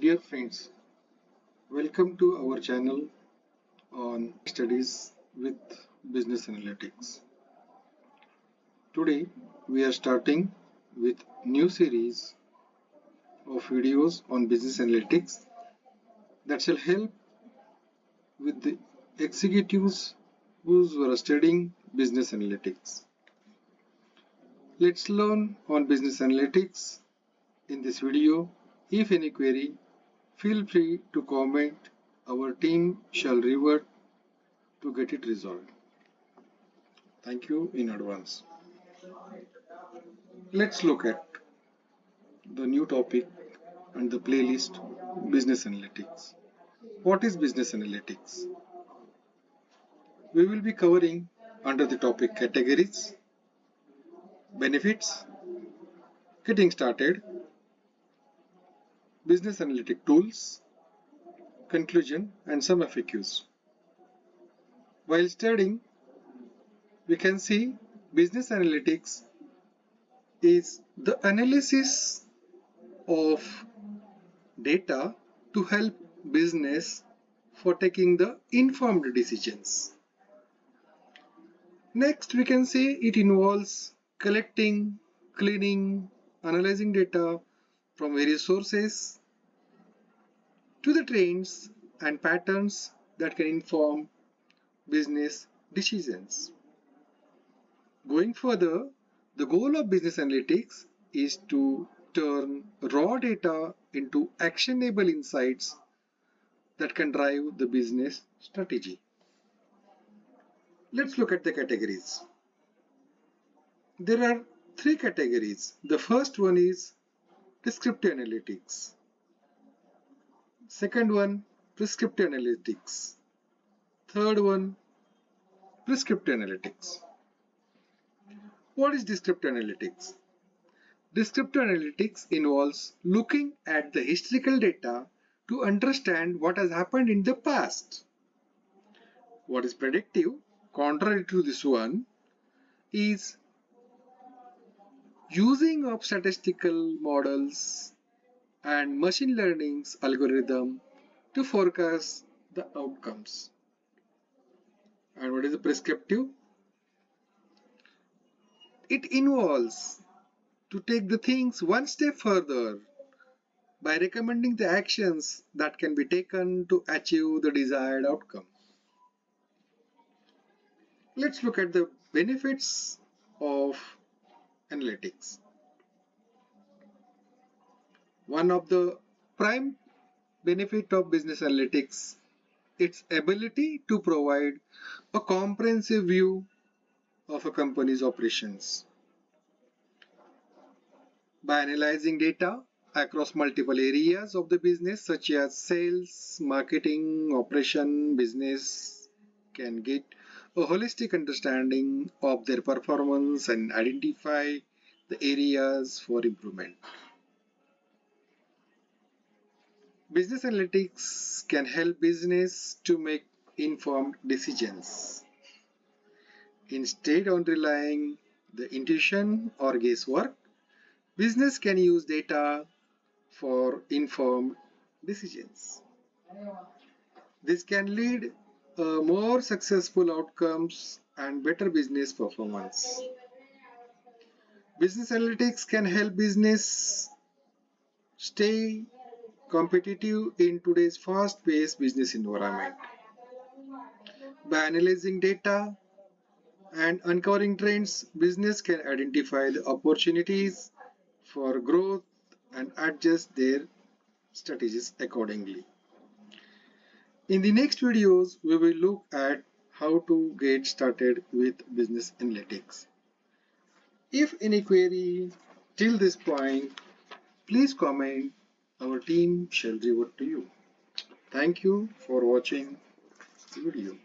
Dear friends, welcome to our channel on studies with business analytics. Today we are starting with new series of videos on business analytics that shall help with the executives who are studying business analytics. Let's learn on business analytics in this video. If any query, feel free to comment. Our team shall revert to get it resolved. Thank you in advance. Let's look at the new topic and the playlist business analytics. What is business analytics? We will be covering under the topic categories, benefits, getting started, business analytic tools, conclusion and some FAQs. While studying, we can see business analytics is the analysis of data to help business for taking the informed decisions. Next, we can say it involves collecting, cleaning, analyzing data from various sources to the trends and patterns that can inform business decisions. Going further, the goal of business analytics is to turn raw data into actionable insights that can drive the business strategy. Let's look at the categories. There are three categories. The first one is descriptive analytics. Second one, prescriptive analytics. Third one, prescriptive analytics. What is descriptive analytics? Descriptive analytics involves looking at the historical data to understand what has happened in the past. What is predictive, contrary to this one, is using of statistical models and machine learning's algorithm to forecast the outcomes. And what is the prescriptive? It involves to take the things one step further by recommending the actions that can be taken to achieve the desired outcome. Let's look at the benefits of analytics. One of the prime benefit of business analytics, its ability to provide a comprehensive view of a company's operations. By analyzing data across multiple areas of the business such as sales, marketing, operation, business can get a holistic understanding of their performance and identify the areas for improvement. Business analytics can help business to make informed decisions. Instead of relying the intuition or guesswork, business can use data for informed decisions. This can lead more successful outcomes and better business performance. Business analytics can help business stay competitive in today's fast-paced business environment. By analyzing data and uncovering trends, business can identify the opportunities for growth and adjust their strategies accordingly. In the next videos, we will look at how to get started with business analytics. If any query till this point, please comment. Our team shall revert to you. Thank you for watching the video.